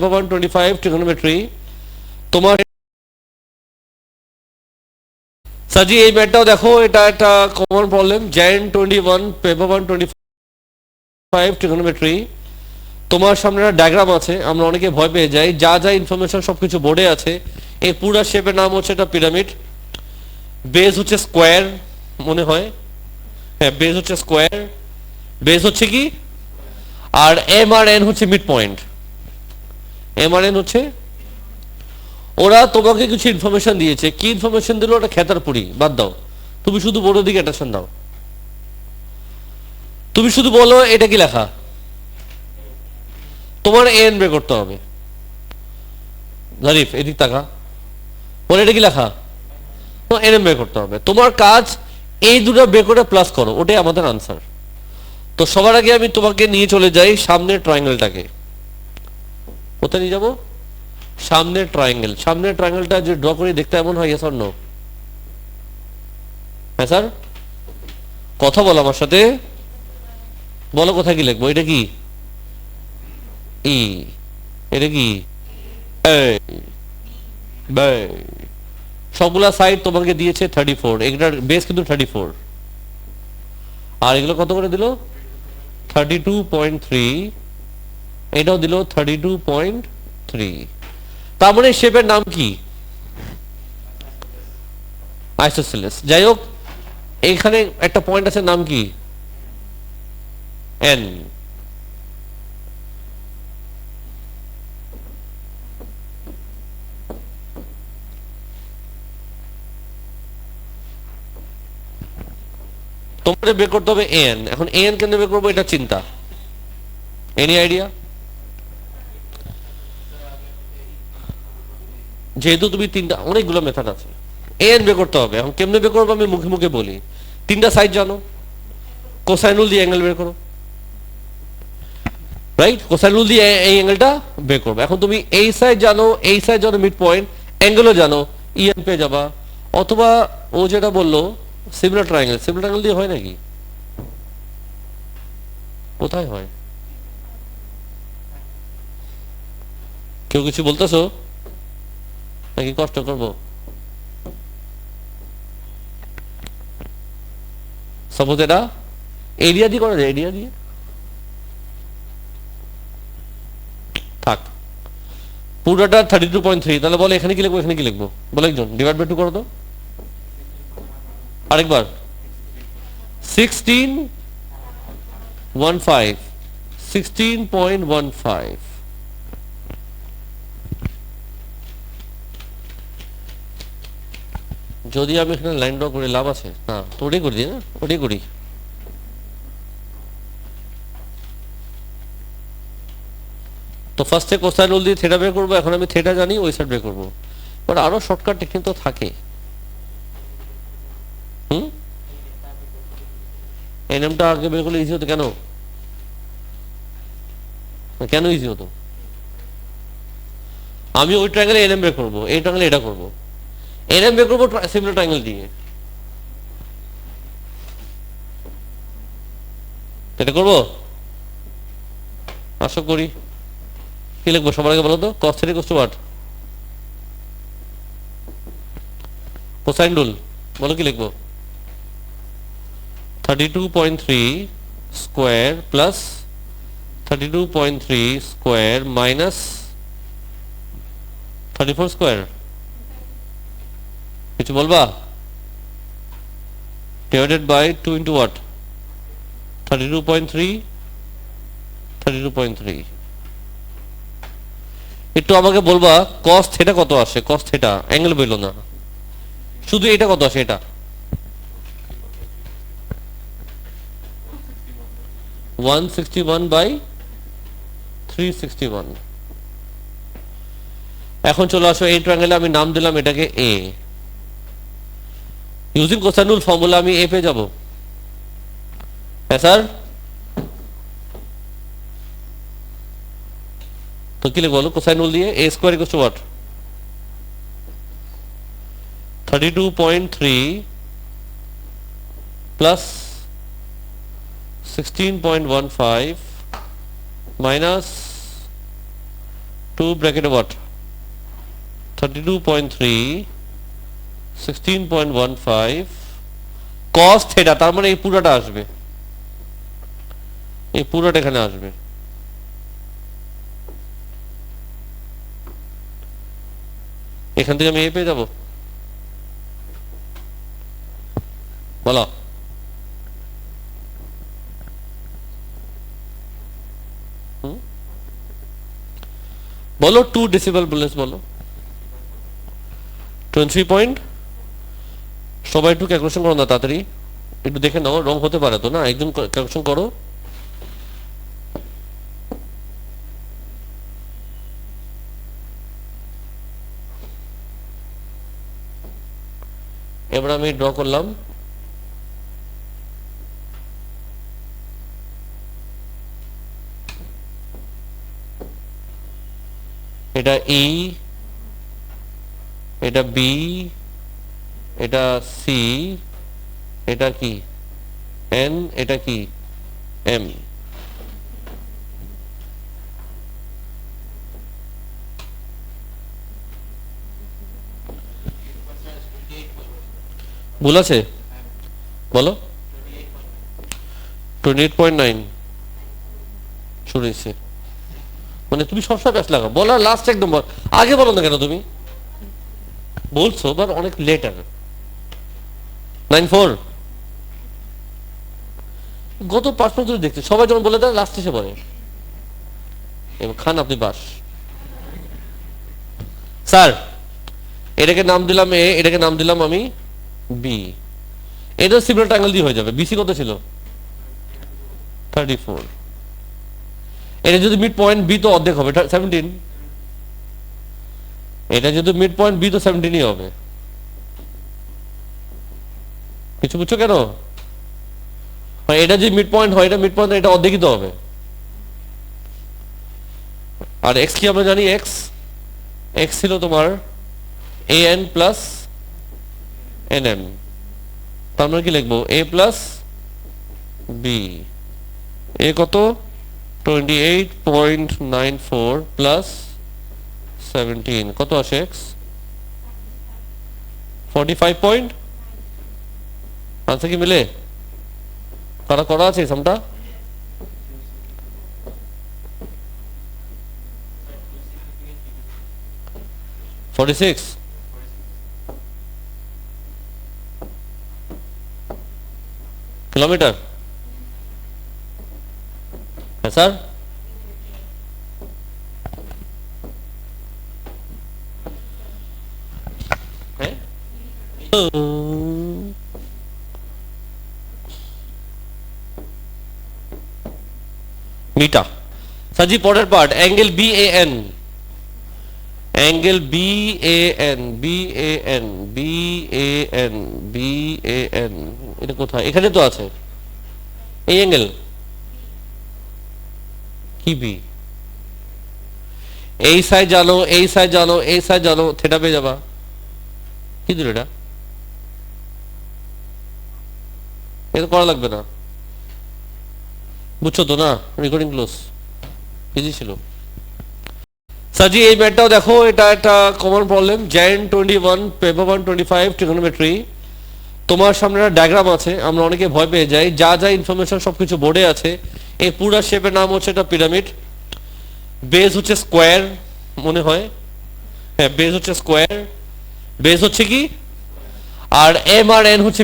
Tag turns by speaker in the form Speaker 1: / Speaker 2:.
Speaker 1: Paper 125 trigonometry তোমার সাজি এই ম্যাটটাও দেখো, এটা একটা common problem. Gen 21 paper 125 trigonometry তোমার সামনে একটা ডায়াগ্রাম আছে। আমরা অনেকে ভয় পেয়ে যাই, যা যা ইনফরমেশন সবকিছু বোর্ডে আছে। এই পুরো শেপের নাম হচ্ছে একটা পিরামিড। বেস হচ্ছে স্কোয়ার মনে হয়, হ্যাঁ বেস হচ্ছে স্কোয়ার, বেস হচ্ছে কি, আর এম আর এন হচ্ছে mid point. M R N হচ্ছে, ওরা তোমাকে কিছু ইনফরমেশন দিয়েছে। কি ইনফরমেশন দিল? ওটা খেতার পুরি, বাদ দাও, তুমি শুধু বোর্ডের দিকে অ্যাটেনশন দাও। তুমি শুধু বলো এটা কি লেখা, তোমার এন বের করতে হবে। জারিফ এদিক তাকা, বলে এটা কি লেখা, তো এন বের করতে হবে। তোমার কাজ এই দুটো বের করে প্লাস করো, ওটাই আমাদের আনসার। তো সবার আগে আমি তোমাকে নিয়ে চলে যাই সামনের ট্রায়াঙ্গেলটাকে। কোথায় নিয়ে যাবো? সামনের ট্রায়াঙ্গেল। সামনের ট্রায়াঙ্গেলটা যে ড্র করে দেখতে এমন হয়, স্যার নো? হ্যাঁ স্যার, কথা বলো আমার সাথে, বলো কোথায় কি লিখবো। এটা কি ই, এটা কি সবগুলা সাইড তোমাকে দিয়েছে 34, এটার বেস কিন্তু 34, আর এগুলো কত করে দিল? 32.3, এটাও দিল 32.3। তার মানে শেপের নাম কি? আইসোসেলেস। যাই হোক, এইখানে একটা পয়েন্ট আছে, নাম কি? এন। তোমাদের বের করতে হবে এন। এখন এন কেন বের করবো এটা চিন্তা, এনি আইডিয়া? যেহেতু তুমি তিনটা, অনেকগুলো মেথড আছে, এন বের করতে হবে। এখন কেমনে বের করবো আমি মুখে মুখে বলি। তিনটা সাইড জানো, কোসাইন রুল দিয়ে অ্যাঙ্গেল বের করো, রাইট? কোসাইন রুল দিয়ে এই অ্যাঙ্গেলটা বের করবো। এখন তুমি এই সাইড জানো, এই সাইড জানো, মিড পয়েন্ট, অ্যাঙ্গেলও জানো, ইএন পেয়ে যাবা। অথবা ও যেটা বললো সিমিলার ট্রায়াঙ্গেল, সিমিলার ট্রায়াঙ্গেল দিয়ে হয় নাকি? কোথায় হয়? কেউ কিছু বলতেছো নাকি কষ্ট করবো? সাপোজ এটা এরিয়া দিয়ে করা যায়, এরিয়া দিয়ে থাক। পুরোটা 32.3, তাহলে বলো এখানে কি লিখবো, এখানে কি লিখবো? বলো একজন, ডিভাইড বাই 2 করো তো আরেকবার। 16.15, 16.15। যদি আমি এখানে লাইন ড্র করে লাভ আছে না, তো ওটাই করি না, ওটাই করি। তো ফার্স্টে কোসাইন রুল দিয়ে থিটা বের করবো। এখন আমি থিটা জানি, ওই সাইড বের করবো। বাট আরো শর্টকাট টেকনিক তো থাকে। এনএমটা আগে বের করলে ইজি হতো। কেন কেন ইজি হতো? আমি ওই ট্রায়াঙ্গেলে এনএম বের করবো, এই ট্রায়াঙ্গেলে এটা করবো, এনএম বের করবো সিমিলার ট্রায়াঙ্গেল দিয়ে। এটা করবো, আশা করি। কি লিখবো সবার আগে বলো তো? cos θ equals to what? Cosine rule, বলো কি লিখবো? 32.3 square plus 32.3 square minus 34 square. কিছু বলবা? Divided by 2 into what? 32.3, 32.3। একটু আমাকে বলবা cos θ কত আসে? cos θ অ্যাঙ্গেল বললো না, শুধু এটা কত আসে? এটা 161/361। এখন চলে আসো এই ট্রায়াঙ্গেলে, আমি নাম দিলাম এটাকে এ। ইউজিং কোসাইন রুল ফর্মুলা আমি এ পেয়ে যাব। হ্যাঁ স্যার, তো কি লিখবো বলো? কোসাইন রুল দিয়ে a square equal to what? 32.3 plus 16.15 minus 2 ব্র্যাকেটে what 32.3 16.15 cos theta, তার মানে এই পুরোটা আসবে, এই পুরোটা এখানে আসবে। এখান থেকে আমি এ পেয়ে যাবো, বলো বলো 2 ডেসিবেল বলেছ, বলো 23 পয়েন্ট। সবাই একটু ক্যালকুলেশন করো না তাড়াতাড়ি, একটু দেখে নাও, রং হতে পারে তো না, একদম ক্যালকুলেশন করো। এবার আমি ড্র করলাম, এটা ই, এটা বি, এটা সি, এটা কি এন, এটা কি এম। ভুল আছে বলো, 28.9 শুনেছি, মানে তুমি সবসময় প্যাচ লাগাও, বলার লাস্ট একদম আগে বলো না কেন, তুমি বলছো বাট অনেক লেটার। 94 গত 5 মিনিট ধরে দেখছি সবাই যখন বলে দেয় লাস্ট এসে বলে, এবার খান আপনি বাস। স্যার এটাকে নাম দিলাম এ, এটাকে নাম দিলাম আমি বি, এটা সিমিলার ট্রায়াঙ্গেল দিয়ে হয়ে যাবে। বিসি কত ছিল 34, এটা যদি মিড পয়েন্ট বি তো অর্ধেক হবে 17, এটা যদি মিড পয়েন্ট বি তো 17ই হবে। কিছু বুঝছো কেন? এটা যদি মিড পয়েন্ট হয়, এটা মিড পয়েন্ট, এটা অর্ধেকই তো হবে। আর এক্স কি আমরা জানি, এক্স এক্স ছিল তোমার a n plus n m, তার মানে কি লিখবো এ প্লাস বি। এ কত 28.94 প্লাস 17 কত আসে এক্স 45 পয়েন্ট। আনসার কি মিলে? কারা করা আছে সামটা? $46 কিলোমিটার। হ্যাঁ স্যার, হ্যাঁ মিটা। সাজি পরের part, angle B A N, angle B A N, B A N, B A N, B A N, এটা কোথায়? এখানে তো আছে এই অ্যাঙ্গেল কি বি, এই সাইড জানো, এই সাইড জানো, এই সাইড জানো, থেটা পেয়ে যাবা। কি দিল এটা? এটা করা লাগবে না, বুঝছো তো না? রেকর্ডিং ক্লোজ, ইজি ছিল। সাজি এই ম্যাটটাও দেখো, এটা একটা common problem, Gen 21 paper 125 trigonometry. তোমার সামনে একটা ডায়াগ্রাম আছে, আমরা অনেকে ভয় পেয়ে যাই, যা যা ইনফরমেশন সবকিছু বোর্ডে আছে। এই পুরো শেপের নাম হচ্ছে এটা পিরামিড, বেস হচ্ছে স্কোয়ার মনে হয়, হ্যাঁ বেস হচ্ছে স্কোয়ার, বেস হচ্ছে কি, আর এম আর এন হচ্ছে